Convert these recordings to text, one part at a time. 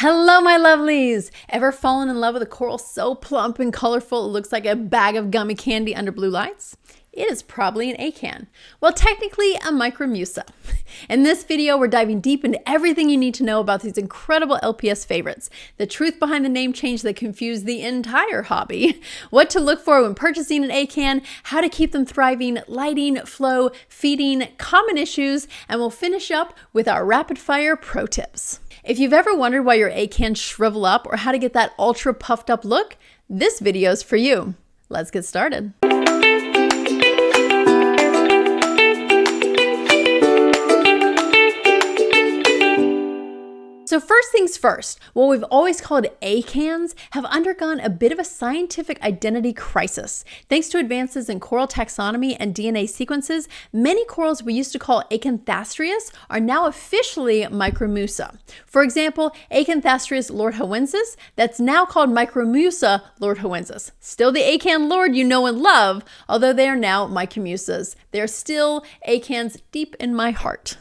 Hello, my lovelies! Ever fallen in love with a coral so plump and colorful it looks like a bag of gummy candy under blue lights? It is probably an Acan. Well, technically a micromusa. In this video, we're diving deep into everything you need to know about these incredible LPS favorites, the truth behind the name change that confused the entire hobby, what to look for when purchasing an Acan, how to keep them thriving, lighting, flow, feeding, common issues, and we'll finish up with our rapid fire pro tips. If you've ever wondered why your Acans shrivel up or how to get that ultra puffed up look, this video is for you. Let's get started. So first things first, what we've always called Acans have undergone a bit of a scientific identity crisis. Thanks to advances in coral taxonomy and DNA sequences, many corals we used to call Acanthastrius are now officially micromusa. For example, Acanthastrius lordhowensis, that's now called micromusa lordhowensis. Still the Acan lord you know and love, although they are now micromusas. They're still Acans deep in my heart.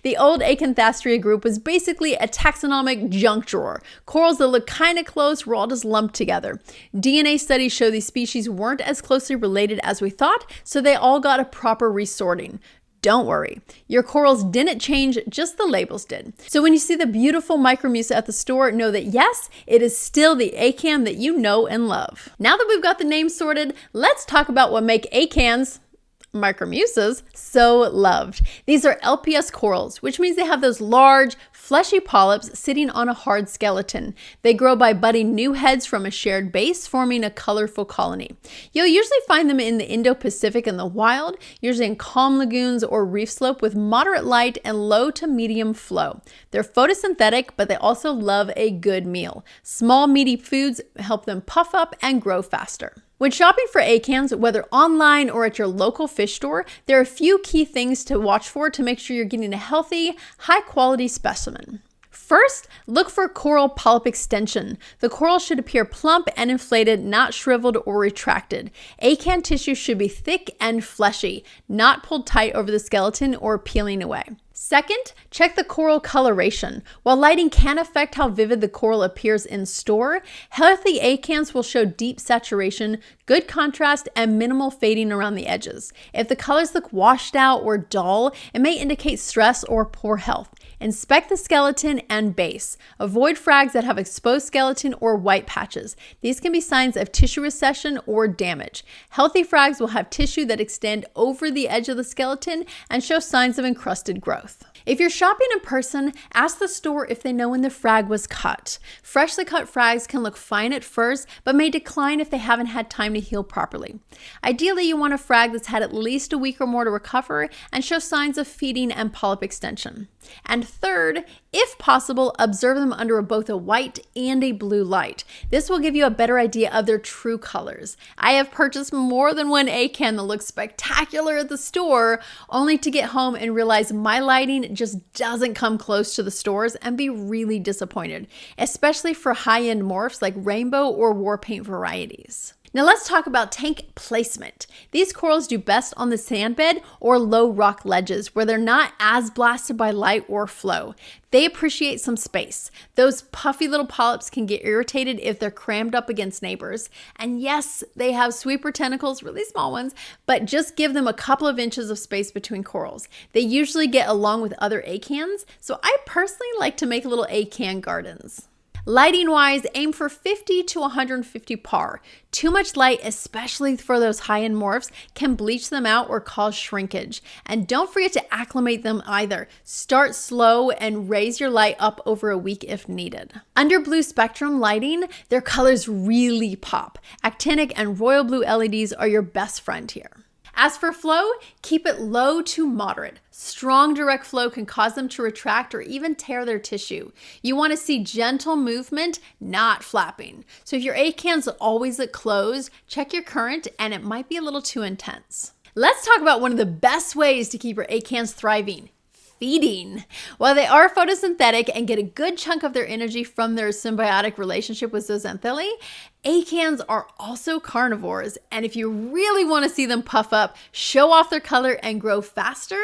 The old Acanthastria group was basically a taxonomic junk drawer. Corals that look kind of close were all just lumped together. DNA studies show these species weren't as closely related as we thought, so they all got a proper resorting. Don't worry, your corals didn't change, just the labels did. So when you see the beautiful micromusa at the store, know that yes, it is still the Acan that you know and love. Now that we've got the name sorted, let's talk about what make Acans, micromusas, so loved. These are LPS corals, which means they have those large, fleshy polyps sitting on a hard skeleton. They grow by budding new heads from a shared base, forming a colorful colony. You'll usually find them in the Indo-Pacific in the wild, usually in calm lagoons or reef slope with moderate light and low to medium flow. They're photosynthetic, but they also love a good meal. Small, meaty foods help them puff up and grow faster. When shopping for Acans, whether online or at your local fish store, there are a few key things to watch for to make sure you're getting a healthy, high-quality specimen. First, look for coral polyp extension. The coral should appear plump and inflated, not shriveled or retracted. Acan tissue should be thick and fleshy, not pulled tight over the skeleton or peeling away. Second, check the coral coloration. While lighting can affect how vivid the coral appears in store, healthy Acans will show deep saturation, good contrast, and minimal fading around the edges. If the colors look washed out or dull, it may indicate stress or poor health. Inspect the skeleton and base. Avoid frags that have exposed skeleton or white patches. These can be signs of tissue recession or damage. Healthy frags will have tissue that extend over the edge of the skeleton and show signs of encrusted growth. If you're shopping in person, ask the store if they know when the frag was cut. Freshly cut frags can look fine at first, but may decline if they haven't had time to heal properly. Ideally, you want a frag that's had at least a week or more to recover and show signs of feeding and polyp extension. And third, if possible, observe them under both a white and a blue light. This will give you a better idea of their true colors. I have purchased more than one Acan that looks spectacular at the store, only to get home and realize my lighting just doesn't come close to the stores and be really disappointed, especially for high-end morphs like rainbow or war paint varieties. Now let's talk about tank placement. These corals do best on the sand bed or low rock ledges where they're not as blasted by light or flow. They appreciate some space. Those puffy little polyps can get irritated if they're crammed up against neighbors. And yes, they have sweeper tentacles, really small ones, but just give them a couple of inches of space between corals. They usually get along with other Acans, so I personally like to make little Acan gardens. Lighting wise, aim for 50 to 150 par. Too much light, especially for those high-end morphs, can bleach them out or cause shrinkage. And don't forget to acclimate them either. Start slow and raise your light up over a week if needed. Under blue spectrum lighting, their colors really pop. Actinic and royal blue LEDs are your best friend here. As for flow, keep it low to moderate. Strong direct flow can cause them to retract or even tear their tissue. You want to see gentle movement, not flapping. So if your Acans always look closed, check your current and it might be a little too intense. Let's talk about one of the best ways to keep your Acans thriving. Feeding. While they are photosynthetic and get a good chunk of their energy from their symbiotic relationship with zooxanthellae, Acans are also carnivores, and if you really want to see them puff up, show off their color, and grow faster,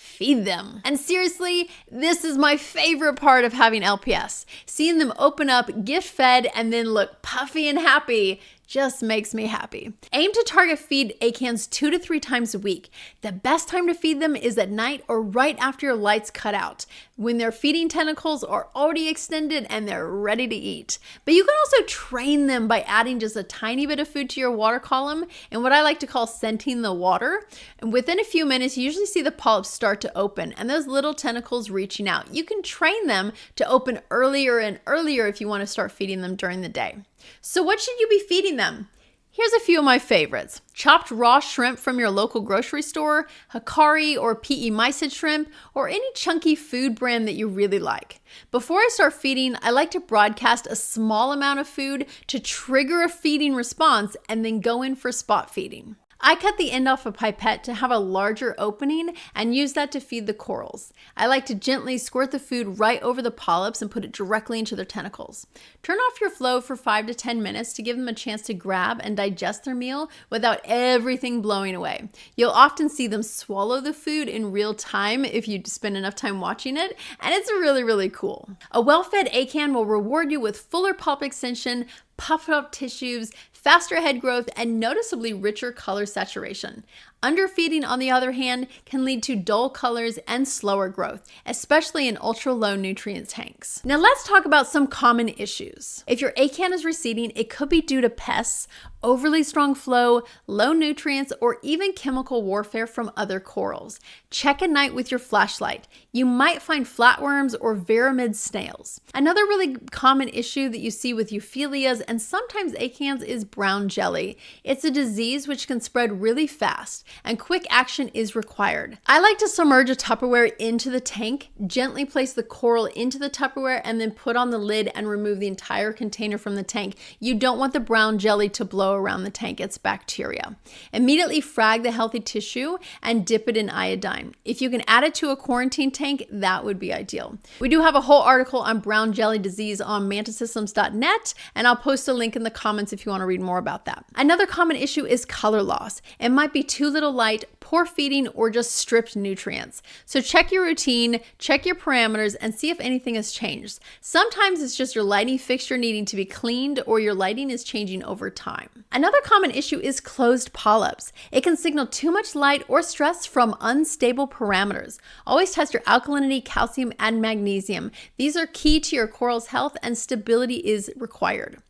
feed them. And seriously, this is my favorite part of having LPS. Seeing them open up, get fed, and then look puffy and happy just makes me happy. Aim to target feed acans 2 to 3 times a week. The best time to feed them is at night or right after your lights cut out, when their feeding tentacles are already extended and they're ready to eat. But you can also train them by adding just a tiny bit of food to your water column and what I like to call scenting the water. And within a few minutes, you usually see the polyps start to open and those little tentacles reaching out. You can train them to open earlier and earlier if you want to start feeding them during the day. So what should you be feeding them? Here's a few of my favorites. Chopped raw shrimp from your local grocery store, Hikari or PE mysid shrimp, or any chunky food brand that you really like. Before I start feeding, I like to broadcast a small amount of food to trigger a feeding response and then go in for spot feeding. I cut the end off a pipette to have a larger opening and use that to feed the corals. I like to gently squirt the food right over the polyps and put it directly into their tentacles. Turn off your flow for 5 to 10 minutes to give them a chance to grab and digest their meal without everything blowing away. You'll often see them swallow the food in real time if you spend enough time watching it, and it's really, really cool. A well-fed acan will reward you with fuller pulp extension, puffed up tissues, faster head growth, and noticeably richer color saturation. Underfeeding, on the other hand, can lead to dull colors and slower growth, especially in ultra-low nutrient tanks. Now let's talk about some common issues. If your acan is receding, it could be due to pests, overly strong flow, low nutrients, or even chemical warfare from other corals. Check at night with your flashlight. You might find flatworms or veramid snails. Another really common issue that you see with euphyllias and sometimes acans is brown jelly. It's a disease which can spread really fast, and quick action is required. I like to submerge a Tupperware into the tank, gently place the coral into the Tupperware, and then put on the lid and remove the entire container from the tank. You don't want the brown jelly to blow around the tank, it's bacteria. Immediately frag the healthy tissue and dip it in iodine. If you can add it to a quarantine tank, that would be ideal. We do have a whole article on brown jelly disease on mantasystems.net, and I'll post a link in the comments if you want to read more about that. Another common issue is color loss. It might be too little light, poor feeding, or just stripped nutrients. So check your routine, check your parameters, and see if anything has changed. Sometimes it's just your lighting fixture needing to be cleaned or your lighting is changing over time. Another common issue is closed polyps. It can signal too much light or stress from unstable parameters. Always test your alkalinity, calcium, and magnesium. These are key to your coral's health, and stability is required.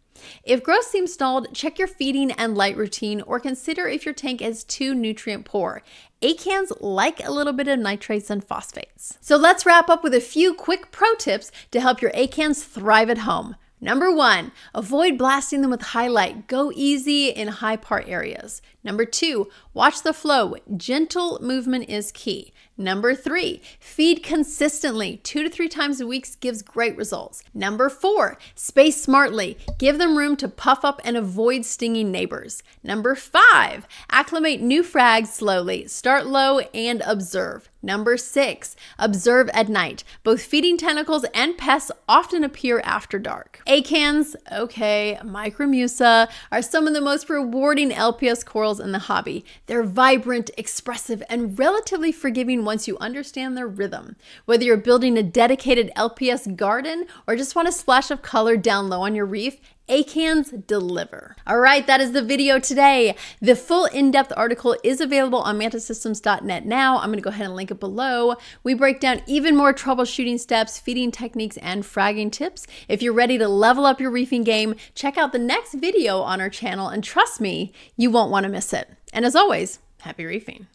If growth seems stalled, check your feeding and light routine, or consider if your tank is too nutrient poor. Acans like a little bit of nitrates and phosphates. So let's wrap up with a few quick pro tips to help your acans thrive at home. Number 1, avoid blasting them with highlight. Go easy in high part areas. Number 2, watch the flow. Gentle movement is key. Number 3, feed consistently. 2 to 3 times a week gives great results. Number 4, space smartly. Give them room to puff up and avoid stinging neighbors. Number 5, acclimate new frags slowly. Start low and observe. Number 6, observe at night. Both feeding tentacles and pests often appear after dark. Acans, okay, Micromusa, are some of the most rewarding LPS corals in the hobby. They're vibrant, expressive, and relatively forgiving once you understand their rhythm. Whether you're building a dedicated LPS garden or just want a splash of color down low on your reef, Acans deliver. All right, that is the video today. The full in-depth article is available on mantasystems.net now. I'm going to go ahead and link it below. We break down even more troubleshooting steps, feeding techniques, and fragging tips. If you're ready to level up your reefing game, check out the next video on our channel, and trust me, you won't want to miss it. And as always, happy reefing.